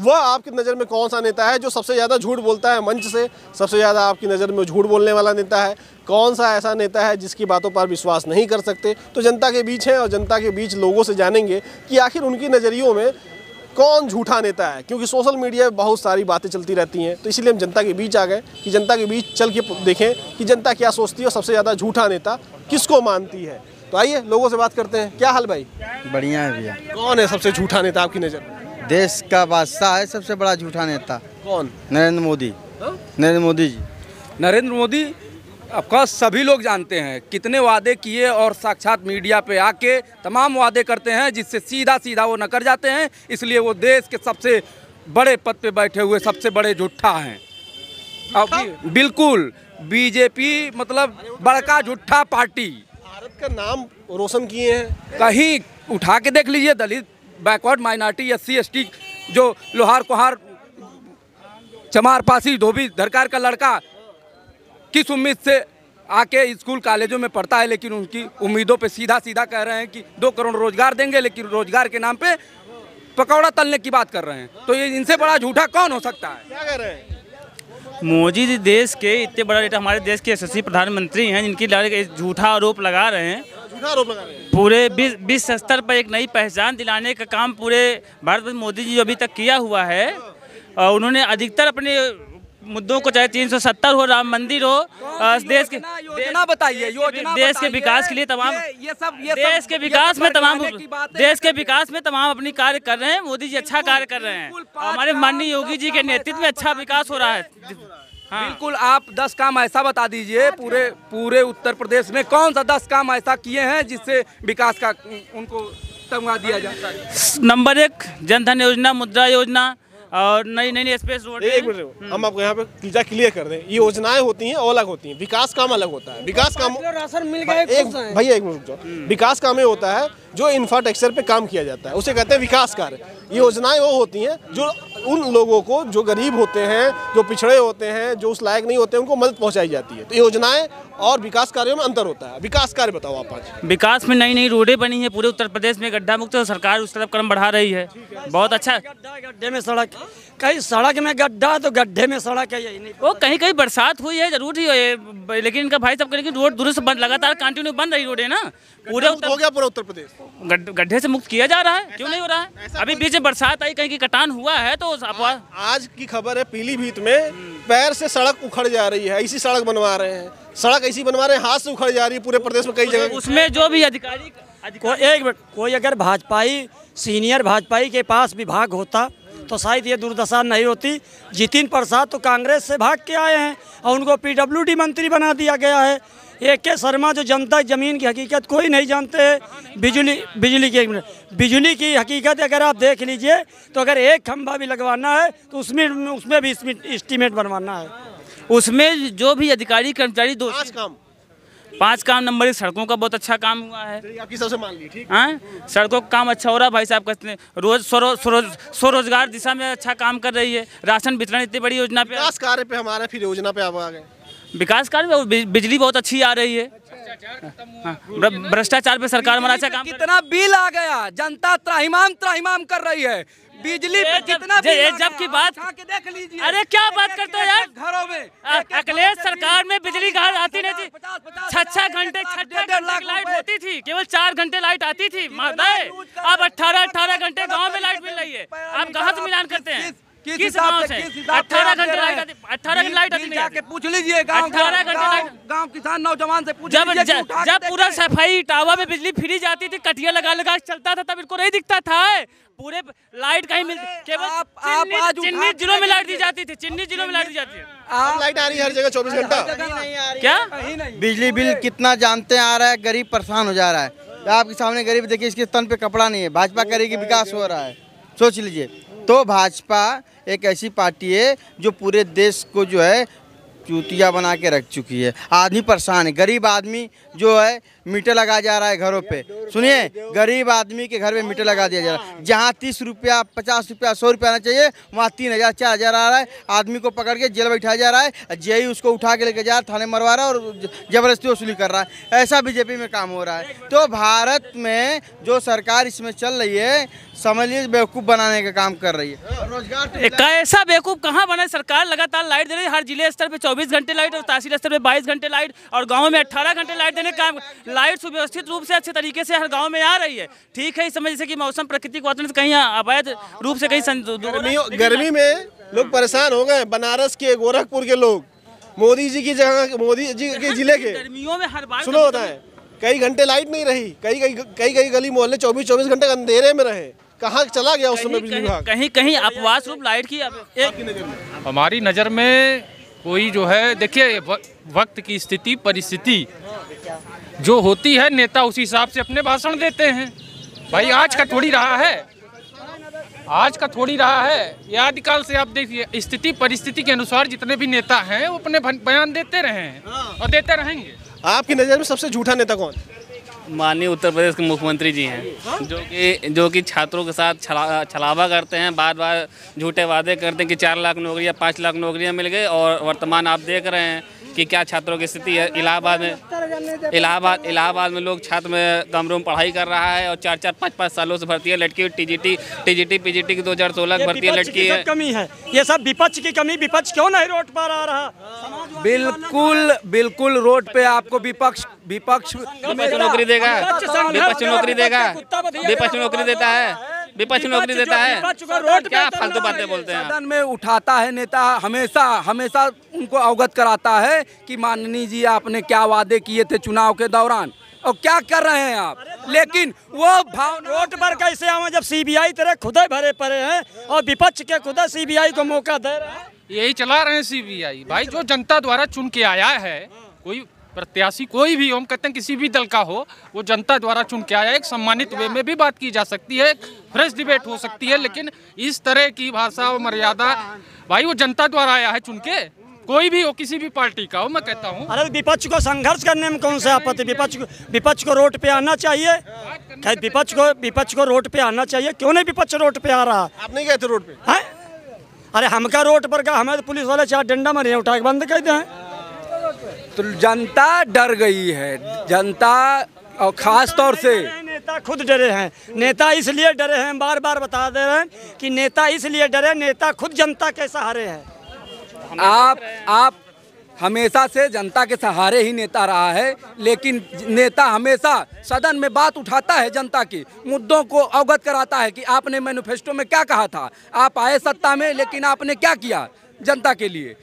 वह आपकी नज़र में कौन सा नेता है जो सबसे ज़्यादा झूठ बोलता है मंच से, सबसे ज़्यादा आपकी नज़र में झूठ बोलने वाला नेता है? कौन सा ऐसा नेता है जिसकी बातों पर विश्वास नहीं कर सकते? तो जनता के बीच है और जनता के बीच लोगों से जानेंगे कि आखिर उनकी नज़रियों में कौन झूठा नेता है, क्योंकि सोशल मीडिया पे बहुत सारी बातें चलती रहती हैं। तो इसीलिए हम जनता के बीच आ गए कि जनता के बीच चल के देखें कि जनता क्या सोचती है और सबसे ज़्यादा झूठा नेता किसको मानती है। तो आइए लोगों से बात करते हैं। क्या हाल भाई? बढ़िया है भैया। कौन है सबसे झूठा नेता आपकी नज़र में? देश का बादशाह है सबसे बड़ा झूठा नेता। कौन? नरेंद्र मोदी। नरेंद्र मोदी जी। नरेंद्र मोदी आपका सभी लोग जानते हैं कितने वादे किए और साक्षात मीडिया पे आके तमाम वादे करते हैं जिससे सीधा सीधा वो नकर जाते हैं। इसलिए वो देश के सबसे बड़े पद पे बैठे हुए सबसे बड़े झूठा हैं। बिल्कुल, बीजेपी मतलब बड़का झूठा पार्टी। भारत का नाम रोशन किए हैं। कहीं उठा के देख लीजिए, दलित, बैकवर्ड, माइनॉरिटी, SC ST, जो लोहार कुहार, चमार पासी, धोबी धरकार का लड़का किस उम्मीद से आके स्कूल कॉलेजों में पढ़ता है, लेकिन उनकी उम्मीदों पे सीधा सीधा कह रहे हैं कि 2 करोड़ रोजगार देंगे, लेकिन रोजगार के नाम पे पकौड़ा तलने की बात कर रहे हैं। तो ये इनसे बड़ा झूठा कौन हो सकता है? क्या कह रहे हैं? मोदी जी देश के इतने बड़ा नेता, हमारे देश के यशस्वी प्रधानमंत्री हैं, जिनकी झूठा आरोप लगा रहे हैं। झूठा आरोप लगा रहे हैं। पूरे विश्व स्तर पर एक नई पहचान दिलाने का काम पूरे भारत में मोदी जी अभी तक किया हुआ है। और उन्होंने अधिकतर अपने मुद्दों को, चाहे 370 हो, राम मंदिर हो, देश के योजना बताइए, योजना देश के विकास के लिए तमाम देश के विकास में तमाम अपनी कार्य कर रहे हैं। मोदी जी अच्छा कार्य कर रहे हैं। हमारे माननीय योगी जी के नेतृत्व में अच्छा विकास हो रहा है। हाँ। बिल्कुल, आप 10 काम ऐसा बता दीजिए पूरे उत्तर प्रदेश में कौन सा 10 काम ऐसा किए हैं जिससे विकास का उनको तमगा दिया जाए। नंबर 1 जनधन योजना, मुद्रा योजना और नई स्पेस रोड। एक मिनट, हम आपको यहाँ पे क्लियर कर दें। ये योजनाएं होती हैं अलग होती हैं, विकास काम अलग होता है। विकास काम राशन मिल गया भैया एक मिनट रुक जाओ। विकास काम ये होता है जो इंफ्रास्ट्रक्चर पे काम किया जाता है, उसे कहते हैं विकास कार्य। ये योजनाएं वो होती हैं जो उन लोगों को जो गरीब होते हैं, जो पिछड़े होते हैं, जो उस लायक नहीं होते हैं, उनको मदद पहुंचाई जाती है। तो योजनाएं और विकास कार्यों में अंतर होता है। विकास कार्य बताओ आप आज। विकास में नई रोडें बनी है पूरे उत्तर प्रदेश में, गड्ढा मुक्त है, सरकार उस तरफ कदम बढ़ा रही है। बहुत अच्छा। गड्ढे में सड़क, कहीं सड़क में गड्ढा तो गड्ढे में सड़क है, यही नहीं। वो कहीं बरसात हुई है जरूर ही है, लेकिन इनका भाई साहब, लेकिन रोड दुरुस्त बंद, लगातार कंटिन्यू बन रही रोड है ना। पूरे हो गया पूरा उत्तर प्रदेश गड्ढे से मुक्त किया जा रहा है। क्यों नहीं हो रहा है? अभी बीच में बरसात आई, कहीं की कटान हुआ है तो आज की खबर है पीलीभीत में पैर से सड़क उखड़ जा रही है। ऐसी सड़क बनवा रहे हैं, सड़क ऐसी बनवा रहे हैं, हाथ से उखड़ जा रही है पूरे प्रदेश में कई जगह। उसमें जो भी अधिकारी कोई अगर भाजपाई, सीनियर भाजपाई के पास विभाग होता तो शायद ये दुर्दशा नहीं होती। जितिन प्रसाद तो कांग्रेस से भाग के आए हैं और उनको PWD मंत्री बना दिया गया है। AK शर्मा जो जनता ज़मीन की हकीकत कोई नहीं जानते। बिजली की हकीकत अगर आप देख लीजिए तो अगर एक खंभा भी लगवाना है तो उसमें भी एस्टीमेट बनवाना है। उसमें जो भी अधिकारी कर्मचारी 5 काम। नंबर 1 सड़कों का बहुत अच्छा काम हुआ है। आपकी सबसे मान ली ठीक। हाँ, सड़कों का काम अच्छा हो रहा है भाई साहब। कहते हैं रोज स्वरोजगार दिशा में अच्छा काम कर रही है। राशन वितरण इतनी बड़ी योजना पे, विकास कार्य पे हमारे फिर योजना पे आप आ गए। विकास कार्य में बिजली बहुत अच्छी आ रही है। भ्रष्टाचार पे सरकार हमारा अच्छा काम। कितना बिल आ गया, जनता त्राहिमाम कर रही है। बिजली पे कितना जब की बात देख लीजिए। अरे क्या बात करते हो यार? घरों में अखिलेश सरकार में बिजली घर आती नहीं थी। 6 घंटे लाइट होती थी, केवल 4 घंटे लाइट आती थी। अब 18 घंटे गांव में लाइट मिल रही है। आप कहाँ से मिलान करते हैं? किस गांव से 18 घंटे लाइट आती? 18 घंटे लाइट आती नहीं। जाके पूछ लीजिए गांव 18 घंटे लाइट। गांव किसान नौजवान से पूछ लीजिए। जब पूरा सफाई इटावा में बिजली फ्री जाती थी, कटिया लगा चलता था, तब इनको नहीं दिखता था। पूरे लाइट कहीं मिलती, केवल चिन्नी जिलों में लाइट दी जाती थी। चिन्नी जिलों में लाइट दी जाती है। लाइट आ रही है हर जगह 24 घंटा। क्या बिजली बिल कितना जानते आ रहा है, गरीब परेशान हो जा रहा है। आपके सामने गरीब देखिए, इसके तन पे कपड़ा नहीं है। भाजपा करेगी, विकास हो रहा है, सोच लीजिए। तो भाजपा एक ऐसी पार्टी है जो पूरे देश को जो है चूतिया बना के रख चुकी है। आदमी परेशान है, गरीब आदमी जो है मीटर लगा जा रहा है घरों पे। सुनिए, गरीब आदमी के घर में मीटर लगा दिया जा रहा है। जहाँ 30 रुपया 50 रुपया 100 रुपया आना चाहिए वहाँ 3000 4000 आ रहा है। आदमी को पकड़ के जेल बैठाया जा रहा है, जेई उसको उठा के लेके जा रहा है, थाने मरवा रहा है और जबरदस्ती वसूली कर रहा है। ऐसा बीजेपी में काम हो रहा है। तो भारत में जो सरकार इसमें चल रही है, समझ लीजिए बेवकूफ़ बनाने का काम कर रही है। रोजगार कैसा बेवकूफ कहाँ बना है? सरकार लगातार लाइट दे रही है, हर जिले स्तर पे 24 घंटे लाइट और तहसील स्तर पे 22 घंटे लाइट और गांव में 18 घंटे लाइट देने का लाइट सुव्यवस्थित रूप से अच्छे तरीके से हर गांव में आ रही है। ठीक है, इस समय जैसे कि मौसम प्रकृति को वातावरण से कहीं अवैध रूप से कहीं गर्मी में लोग परेशान हो गए। बनारस के, गोरखपुर के लोग मोदी जी की जगह, मोदी जी के जिले के गर्मियों में हर बार सुनो होता है, कई घंटे लाइट नहीं रही, कई गली मोहल्ले 24 घंटे अंधेरे में रहे। कहाँ चला गया उस समय बिजली विभाग? कहीं कहीं अपवाद रूप लाइट की हमारी नज़र में कोई जो है, देखिए वक्त की स्थिति परिस्थिति जो होती है, नेता उसी हिसाब से अपने भाषण देते हैं। भाई आज का थोड़ी रहा है, आज का थोड़ी रहा है। ये आदिकाल से आप देखिए, स्थिति परिस्थिति के अनुसार जितने भी नेता हैं वो अपने बयान देते रहे हैं और देते रहेंगे। आपकी नज़र में सबसे झूठा नेता कौन? माननीय उत्तर प्रदेश के मुख्यमंत्री जी हैं, जो कि छात्रों के साथ छलावा करते हैं, बार बार झूठे वादे करते हैं कि 4 लाख नौकरियां 5 लाख नौकरियां मिल गई। और वर्तमान आप देख रहे हैं कि क्या छात्रों की स्थिति है। इलाहाबाद में लोग छात्र में कमरों में पढ़ाई कर रहा है और 4-4 5-5 सालों से भर्ती है लटकी। टीजीटी पीजीटी की 2016 की भर्ती लटकी है। कमी है, ये सब विपक्ष की कमी। विपक्ष क्यों नहीं रोड पर आ रहा? बिल्कुल रोड पे आपको विपक्ष नौकरी देगा, विपक्ष नौकरी देगा, विपक्ष नौकरी देता है, विपक्ष नौकरी देता है। क्या फालतू बातें बोलते हैं? सदन में उठाता है नेता, हमेशा उनको अवगत कराता है कि माननीय जी आपने क्या वादे किए थे चुनाव के दौरान और क्या कर रहे हैं आप। लेकिन वो भाव रोड पर कैसे आवे जब सीबीआई तेरे खुदे भरे पड़े हैं और विपक्ष के खुदा सीबीआई को मौका दे रहे हैं। यही चला रहे हैं सीबीआई। भाई जो जनता द्वारा चुन के आया है, कोई प्रत्याशी कोई भी, हम कहते हैं किसी भी दल का हो, वो जनता द्वारा चुन के आया। एक सम्मानित वे में भी बात की जा सकती है, फ्रेश डिबेट हो सकती है, लेकिन इस तरह की भाषा और मर्यादा, भाई वो जनता द्वारा आया है चुन के, कोई भी हो, किसी भी पार्टी का हो। मैं कहता हूँ अरे विपक्ष को संघर्ष करने में कौन सा आपत्ति? विपक्ष को रोड पे आना चाहिए। विपक्ष को रोड पे आना चाहिए। क्यों नहीं विपक्ष रोड पे आ रहा? आप नहीं गए थे रोड पे? है? अरे हमका रोड पर का, हमें तो पुलिस वाले 4 डंडा मारे उठा के बंद कहते हैं। तो जनता डर गई है, जनता और खास तौर से नेता खुद डरे हैं। नेता इसलिए डरे हैं, बार बार बता दे रहे हैं कि नेता इसलिए डरे, नेता खुद जनता के सहारे हैं। आप हमेशा से जनता के सहारे ही नेता रहा है, लेकिन नेता हमेशा सदन में बात उठाता है, जनता के मुद्दों को अवगत कराता है कि आपने मैनिफेस्टो में क्या कहा था। आप आए सत्ता में, लेकिन आपने क्या किया जनता के लिए?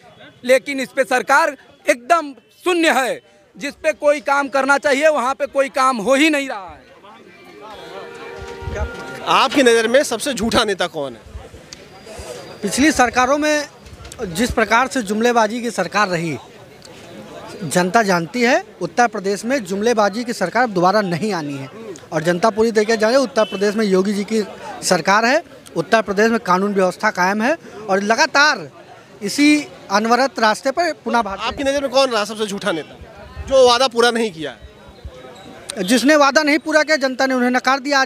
लेकिन इस पे सरकार एकदम शून्य है। जिस पे कोई काम करना चाहिए वहाँ पे कोई काम हो ही नहीं रहा है। आपकी नज़र में सबसे झूठा नेता कौन है? पिछली सरकारों में जिस प्रकार से जुमलेबाजी की सरकार रही, जनता जानती है उत्तर प्रदेश में जुमलेबाजी की सरकार दोबारा नहीं आनी है। और जनता पूरी तरीके से जाने, उत्तर प्रदेश में योगी जी की सरकार है, उत्तर प्रदेश में कानून व्यवस्था कायम है और लगातार इसी अनवरत रास्ते पर पुनः भारत। आपकी नज़र में कौन रहा सबसे झूठा नेता जो वादा पूरा नहीं किया? जिसने वादा नहीं पूरा किया, जनता ने उन्हें नकार दिया।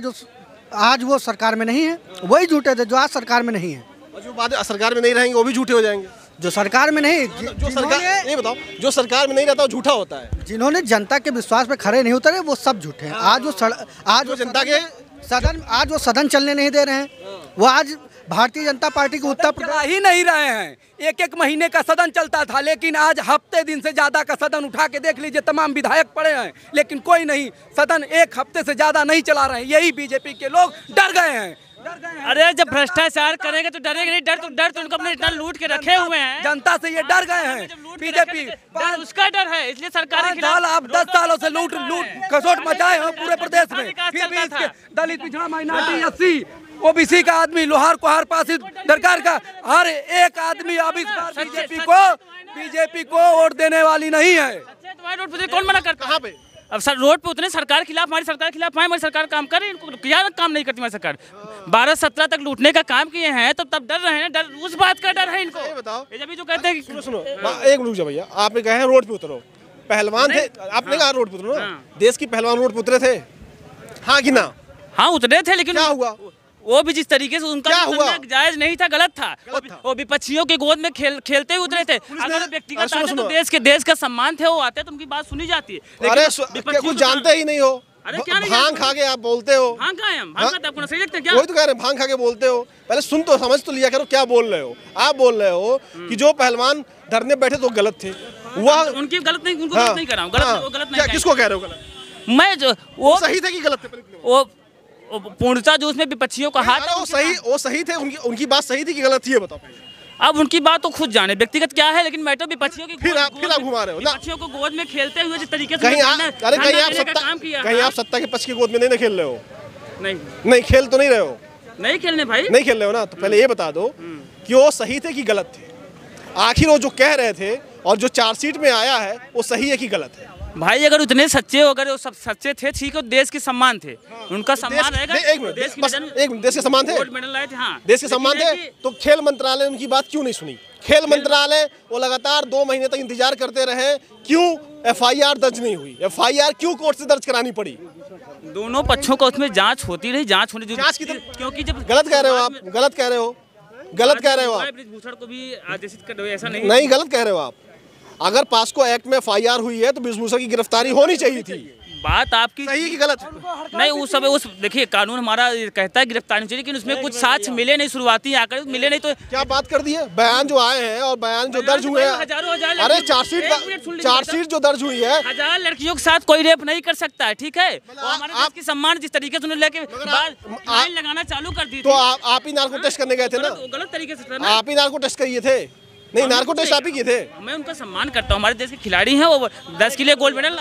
आज वो सरकार में नहीं है, वही झूठे थे जो आज सरकार में नहीं है। और जो वादे सरकार में नहीं रहेंगे वो भी झूठे हो जाएंगे। जो सरकार में नहीं, जो सरकार, ये बताओ, जो सरकार में नहीं रहता वो झूठा होता है। जिन्होंने जनता के विश्वास पे खड़े नहीं उतरे वो सब झूठे हैं। आज वो जनता के सदन चलने नहीं दे रहे हैं। वो आज भारतीय जनता पार्टी को उत्तर प्रदेश ही नहीं रहे हैं। एक महीने का सदन चलता था, लेकिन आज हफ्ते दिन से ज्यादा का सदन उठा के देख लीजिए, तमाम विधायक पड़े हैं, लेकिन कोई नहीं, सदन एक हफ्ते से ज्यादा नहीं चला रहे हैं। यही बीजेपी के लोग डर गए हैं। अरे जब भ्रष्टाचार करेंगे तो डरेंगे नहीं। डर तो उनको अपने इतना लूट के रखे हुए हैं, जनता से ये डर गए हैं। बीजेपी उसका डर है, इसलिए सरकार के खिलाफ आप 10 सालों से लूट कसोट मचाए हैं पूरे प्रदेश में। फिर भी इसके दलित, पिछड़ा, माइनॉरिटी, एससी, ओबीसी का आदमी, लोहार कुहार पासी दरकार का हर एक आदमी अब इस बार बीजेपी को वोट देने वाली नहीं है। कौन मना करता? कहाँ पे? अब सर रोड पे उतने सरकार के खिलाफ, हमारी सरकार के खिलाफ आए, हमारी सरकार काम करे, इनको क्या काम नहीं करती हमारी सरकार। 12-17 तक लूटने का काम किए हैं, तो तब डर रहे हैं, डर उस बात का डर है इनको। ये बताओ, ये जब जो कहते हैं कि सुनो एक मिनट रुक भैया, आपने कहा है रोड पे उतरो, पहलवान थे, आपने कहा रोड पे उतरो ना, देश की पहलवान रोड पे उतरे थे, हाँ कि ना? हाँ उतरे थे, लेकिन क्या हुआ? वो भी जिस तरीके से उनका क्या हुआ? जायज नहीं था, गलत था। वो विपक्षियों के गोद में खेलते हुए उतरे थे। अगर व्यक्तिगत आते तो देश का सम्मान थे, वो आते तो उनकी बात सुनी जाती है। अरे कुछ जानते ही नहीं हो, भांग खा के आप बोलते हो। भांग खाए हम, भांग खाते आपको सही लगता है क्या? वही तो कह रहे हैं, भांग खा के बोलते हो। पहले सुन तो समझ तो लिया करो क्या बोल रहे हो। आप बोल रहे हो कि जो पहलवान धरने बैठे तो गलत थे, वह उनकी गलत नहीं, उनको गलत नहीं कर रहा हूँ, गलत नहीं। किसको कह रहे हो गलत? मैं जो वो सही थे कि गलत थे? वो पूर्णता जो उसमें विपक्षियों का हाथ है, वो सही थे, उनकी बात सही थी कि गलत थी, ये बताओ। अब उनकी बात तो खुद जाने, व्यक्तिगत क्या है, लेकिन मैटर विपक्षियों की फिर आप घुमा रहे हो ना, विपक्षियों को गोद में खेलते हुए जिस तरीके से कहीं आप सत्ता के पक्ष की गोद में नहीं खेल रहे हो? नहीं खेल तो नहीं रहे हो, नहीं खेलने भाई, नहीं खेल रहे हो ना। तो पहले ये बता दो कि वो सही थे कि गलत थे। आखिर वो जो कह रहे थे और जो चार्जशीट में आया है वो सही है कि गलत है? भाई अगर उतने सच्चे, अगर वो सब सच्चे थे, ठीक है, देश के सम्मान थे, उनका सम्मान रहेगा। एक मिनट, देश के सम्मान थे, गोल्ड मेडल लाए थे, हाँ देश के सम्मान थे। तो खेल मंत्रालय उनकी बात क्यों नहीं सुनी? खेल मंत्रालय वो लगातार 2 महीने तक इंतजार करते रहे, क्यों FIR दर्ज नहीं हुई? FIR क्यों कोर्ट से दर्ज करानी पड़ी? दोनों पक्षों का उसमें जांच होती रही, जांच होने क्योंकि जब गलत कह रहे हो आप, गलत कह रहे हो, गलत कह रहे हो आप, ब्रिजभूषण को भी आदेशित कर दो, ऐसा नहीं गलत कह रहे हो आप। अगर पास्को एक्ट में FIR हुई है तो ब्रिजभूषण की गिरफ्तारी होनी चाहिए थी। बात आपकी सही कि गलत? नहीं, उस देखिए कानून हमारा कहता है गिरफ्तारी चाहिए, लेकिन उसमें कुछ साक्ष्य मिले नहीं, शुरुआती आंकड़े मिले नहीं। तो क्या बात कर दी है? बयान जो आए हैं और बयान जो दर्ज हुए हैं, अरे चार्जशीट जो दर्ज हुई है, 1000 लड़कियों के साथ कोई रेप नहीं कर सकता है, ठीक है। हमारे देश की सम्मान जिस तरीके से उन्होंने लेके लाइन लगाना चालू कर दी, तो आप ही नार्को टेस्ट करने गए थे ना? गलत तरीके से आप ही नार्को टेस्ट किए थे? नहीं, नार्को टेस्ट आप ही किए थे। मैं उनका सम्मान करता हूँ, हमारे देश के खिलाड़ी हैं, वो 10 के लिए गोल्ड मेडल